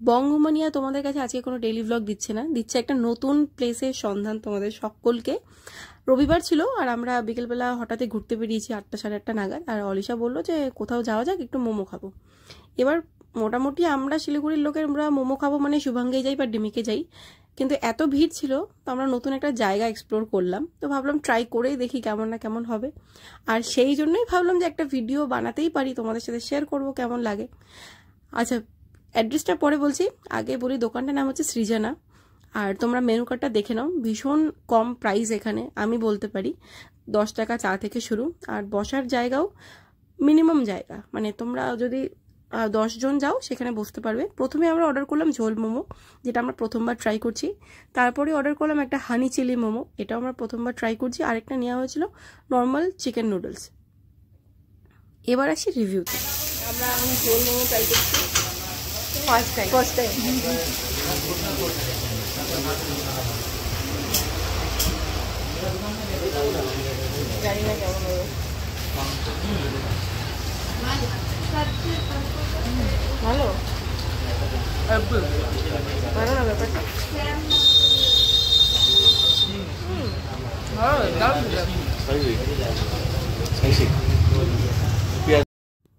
বঙ্গমানিয়া তোমাদের কাছে আজকে কোনো ডেইলি ব্লগ দিচ্ছে না, দিচ্ছে একটা নতুন প্লেসের সন্ধান তোমাদের সকলকে। রবিবার ছিল আর আমরা বিকেলবেলা হঠাৎই ঘুরতে বেরিয়েছি 8টা সাড়ে 8টা নাগাদ। আর অলিশা বললো যে কোথাও যাওয়া যাক, একটু মোমো খাবো। এবার মোটামুটি আমরা শিলিগুড়ির লোকের আমরা মোমো খাবো মানে শুভাঙ্গে যাই বা ডিমিকে যাই, কিন্তু এত ভিড় ছিল তো আমরা নতুন একটা জায়গা এক্সপ্লোর করলাম। তো ভাবলাম ট্রাই করেই দেখি কেমন না কেমন হবে। আর সেই জন্যই ভাবলাম যে একটা ভিডিও বানাতেই পারি, তোমাদের সাথে শেয়ার করব কেমন লাগে। আচ্ছা, অ্যাড্রেসটা পরে বলছি, আগে বলি দোকানটার নাম হচ্ছে সৃজনা। আর তোমরা মেনু কার্ডটা দেখে নাও, ভীষণ কম প্রাইস এখানে আমি বলতে পারি। 10 টাকা চা থেকে শুরু, আর বসার জায়গাও মিনিমাম জায়গা, মানে তোমরা যদি 10 জন যাও সেখানে বসতে পারবে। প্রথমে আমরা অর্ডার করলাম ঝোল মোমো, যেটা আমরা প্রথমবার ট্রাই করছি। তারপরে অর্ডার করলাম একটা হানি চিলি মোমো, এটাও আমরা প্রথমবার ট্রাই করছি। আরেকটা নেওয়া হয়েছিল নর্মাল চিকেন নুডলস। এবার আসি রিভিউতে। আমরা এখন ঝোল মোমো ট্রাই করছি, ফার্স্ট টাইম। জানি না কেমন হবে, ভালো ভালো না ব্যাপারটা।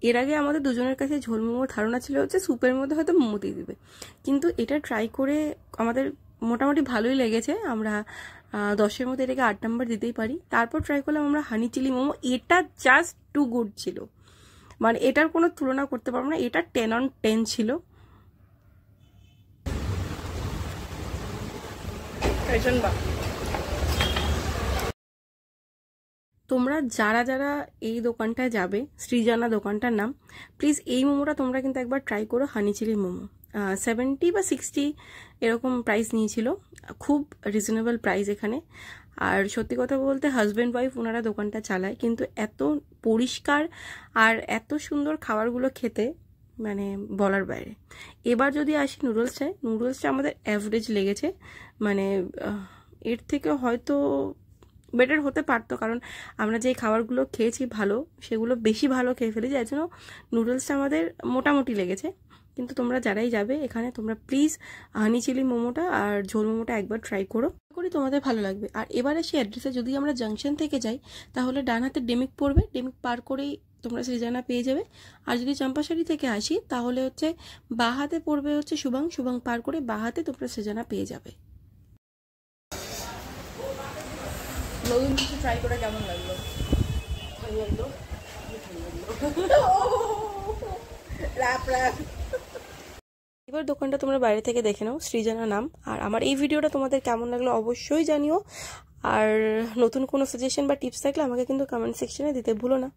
এর আগে আমাদের দুজনের কাছে ঝোল মোমোর ধারণা ছিল হচ্ছে স্যুপের মধ্যে হয়তো মোমো দিয়ে দিবে, কিন্তু এটা ট্রাই করে আমাদের মোটামুটি ভালোই লেগেছে। আমরা 10-এর মধ্যে এটাকে 8 নাম্বার দিতেই পারি। তারপর ট্রাই করলাম আমরা হানি চিলি মোমো, এটা জাস্ট টু গুড ছিল, মানে এটার কোনো তুলনা করতে পারবো না, এটা 10 on 10 ছিল। তোমরা যারা যারা এই দোকানটায় যাবে, সৃজনা দোকানটার নাম, প্লিজ এই মোমোটা তোমরা কিন্তু একবার ট্রাই করো। হানি চিলি মোমো 70 বা 60 এরকম প্রাইস নিয়েছিল, খুব রিজনেবল প্রাইস এখানে। আর সত্যি কথা বলতে হাজব্যান্ড ওয়াইফ ওনারা দোকানটা চালায়, কিন্তু এত পরিষ্কার আর এত সুন্দর খাবারগুলো খেতে মানে বলার বাইরে। এবার যদি আসি নুডলসটায়, নুডলসটা আমাদের অ্যাভারেজ লেগেছে, মানে এর থেকে হয়তো বেটার হতে পারতো, কারণ আমরা যে খাবারগুলো খেয়েছি ভালো, সেগুলো বেশি ভালো খেয়ে ফেলি, যার জন্য নুডলসটা আমাদের মোটামুটি লেগেছে। কিন্তু তোমরা যারাই যাবে এখানে, তোমরা প্লিজ হানি চিলি মোমোটা আর ঝোল মোমোটা একবার ট্রাই করো, করি তোমাদের ভালো লাগবে। আর এবারে সেই অ্যাড্রেসে যদি আমরা জাংশন থেকে যাই, তাহলে ডান হাতে ডেমিক পড়বে, ডেমিক পার করেই তোমরা সৃজনা পেয়ে যাবে। আর যদি চম্পাশাড়ি থেকে আসি তাহলে হচ্ছে বাঁ হাতে পড়বে হচ্ছে শুভাং, শুভাং পার করে বাঁ হাতে তোমরা সৃজনা পেয়ে যাবে। নতুন কিছু ট্রাই করে কেমন লাগলো? এবার দোকানটা তোমরা বাইরে থেকে দেখে নাও, সৃজনা নাম। আর আমার এই ভিডিওটা তোমাদের কেমন লাগলো অবশ্যই জানিও, আর নতুন কোনো সাজেশন বা টিপস থাকলে আমাকে কিন্তু কমেন্ট সেকশনে দিতে ভুলো না।